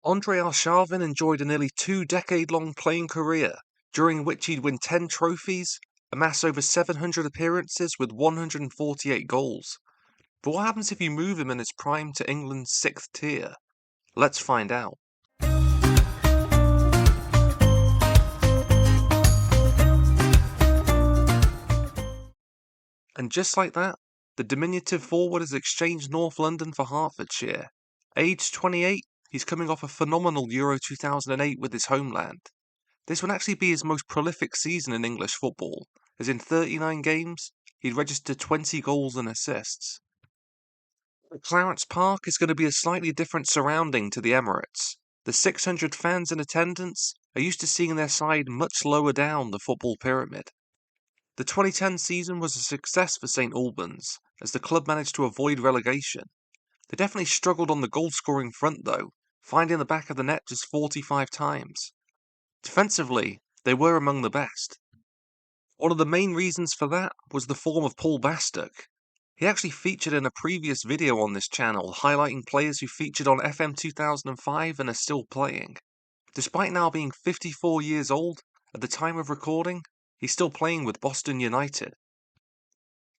Andrey Arshavin enjoyed a nearly two-decade-long playing career, during which he'd win 10 trophies, amass over 700 appearances with 148 goals. But what happens if you move him in his prime to England's 6th tier? Let's find out. And just like that, the diminutive forward has exchanged North London for Hertfordshire. Aged 28, he's coming off a phenomenal Euro 2008 with his homeland. This would actually be his most prolific season in English football, as in 39 games, he'd registered 20 goals and assists. But Clarence Park is going to be a slightly different surrounding to the Emirates. The 600 fans in attendance are used to seeing their side much lower down the football pyramid. The 2010 season was a success for St Albans, as the club managed to avoid relegation. They definitely struggled on the goal-scoring front though, finding the back of the net just 45 times. Defensively, they were among the best. One of the main reasons for that was the form of Paul Bastock. He actually featured in a previous video on this channel highlighting players who featured on FM 2005 and are still playing. Despite now being 54 years old, at the time of recording, he's still playing with Boston United.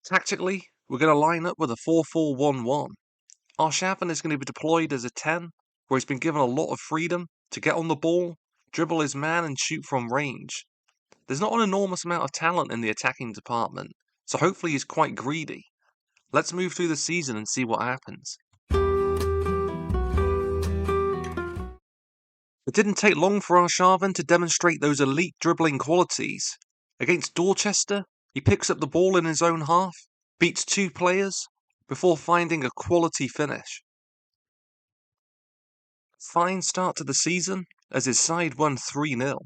Tactically, we're going to line up with a 4-4-1-1. Arshavin is going to be deployed as a 10, where he's been given a lot of freedom to get on the ball, dribble his man and shoot from range. There's not an enormous amount of talent in the attacking department, so hopefully he's quite greedy. Let's move through the season and see what happens. It didn't take long for Arshavin to demonstrate those elite dribbling qualities. Against Dorchester, he picks up the ball in his own half, beats 2 players, before finding a quality finish. Fine start to the season, as his side won 3-0.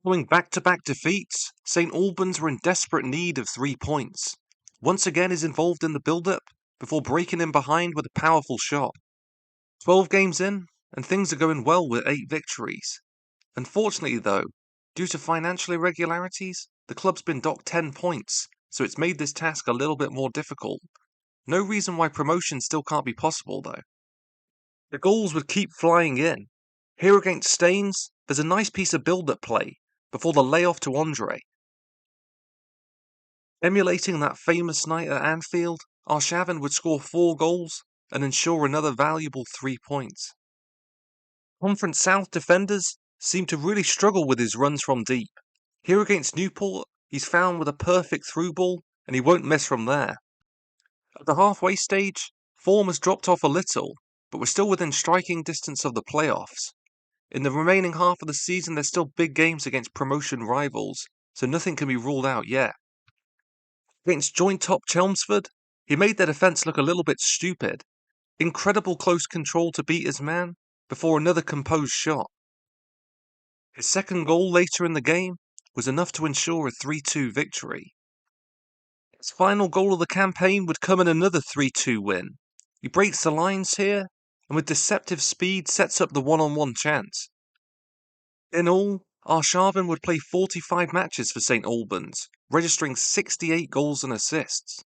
Following back-to-back defeats, St Albans were in desperate need of 3 points. Once again is involved in the build-up, before breaking in behind with a powerful shot. 12 games in, and things are going well with 8 victories. Unfortunately though, due to financial irregularities, the club's been docked 10 points, so it's made this task a little bit more difficult. No reason why promotion still can't be possible though. The goals would keep flying in. Here against Staines, there's a nice piece of build-up play, before the layoff to Andrey. Emulating that famous night at Anfield, Arshavin would score 4 goals and ensure another valuable 3 points. Conference South defenders seem to really struggle with his runs from deep. Here against Newport, he's found with a perfect through ball, and he won't miss from there. At the halfway stage, form has dropped off a little, but we're still within striking distance of the playoffs. In the remaining half of the season, there's still big games against promotion rivals, so nothing can be ruled out yet. Against joint top Chelmsford, he made their defence look a little bit stupid. Incredible close control to beat his man, before another composed shot. His second goal later in the game was enough to ensure a 3-2 victory. His final goal of the campaign would come in another 3-2 win. He breaks the lines here, and with deceptive speed sets up the one-on-one chance. In all, Arshavin would play 45 matches for St Albans, registering 68 goals and assists.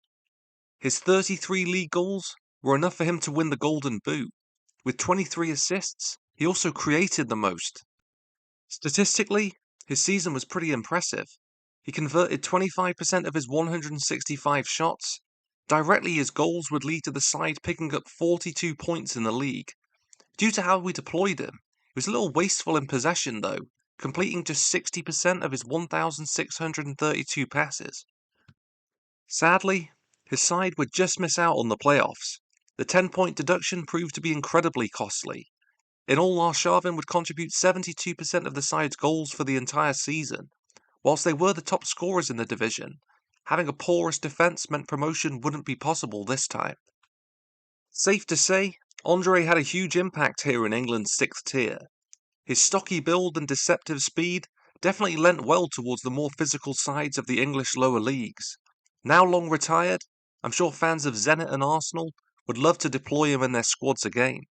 His 33 league goals were enough for him to win the Golden Boot. With 23 assists, he also created the most. Statistically, his season was pretty impressive. He converted 25% of his 165 shots. Directly, his goals would lead to the side picking up 42 points in the league. Due to how we deployed him, he was a little wasteful in possession though, completing just 60% of his 1,632 passes. Sadly, his side would just miss out on the playoffs. The 10-point deduction proved to be incredibly costly. In all, Arshavin would contribute 72% of the side's goals for the entire season. Whilst they were the top scorers in the division, having a porous defence meant promotion wouldn't be possible this time. Safe to say, Andrey had a huge impact here in England's 6th tier. His stocky build and deceptive speed definitely lent well towards the more physical sides of the English lower leagues. Now long retired, I'm sure fans of Zenit and Arsenal would love to deploy him in their squads again.